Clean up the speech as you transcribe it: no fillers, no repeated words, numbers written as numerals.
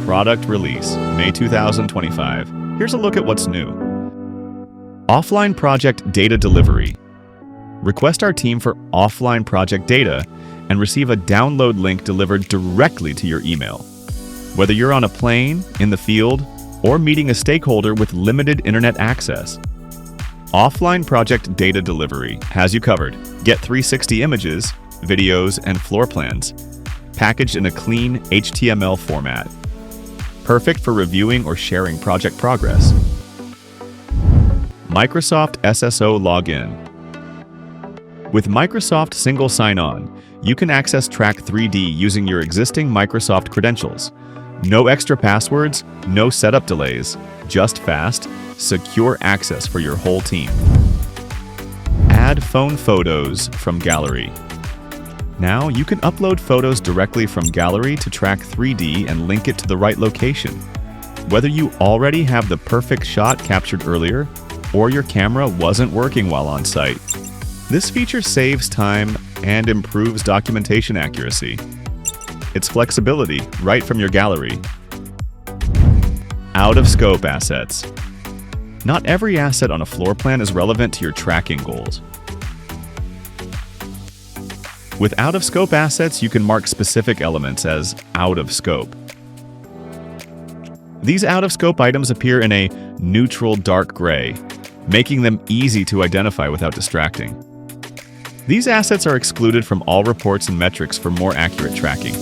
Product Release, May 2025. Here's a look at what's new. Offline Project Data Delivery. Request our team for offline project data and receive a download link delivered directly to your email. Whether you're on a plane, in the field, or meeting a stakeholder with limited internet access, Offline Project Data Delivery has you covered. Get 360 images, videos, and floor plans, packaged in a clean HTML format. Perfect for reviewing or sharing project progress. Microsoft SSO Login. With Microsoft Single Sign-On, you can access Track 3D using your existing Microsoft credentials. No extra passwords, no setup delays, just fast, secure access for your whole team. Add phone photos from Gallery. Now you can upload photos directly from Gallery to Track 3D and link it to the right location. Whether you already have the perfect shot captured earlier, or your camera wasn't working while on site, this feature saves time and improves documentation accuracy. It's flexibility right from your gallery. Out-of-scope assets. Not every asset on a floor plan is relevant to your tracking goals. With out-of-scope assets, you can mark specific elements as out of scope. These out-of-scope items appear in a neutral dark gray, making them easy to identify without distracting. These assets are excluded from all reports and metrics for more accurate tracking.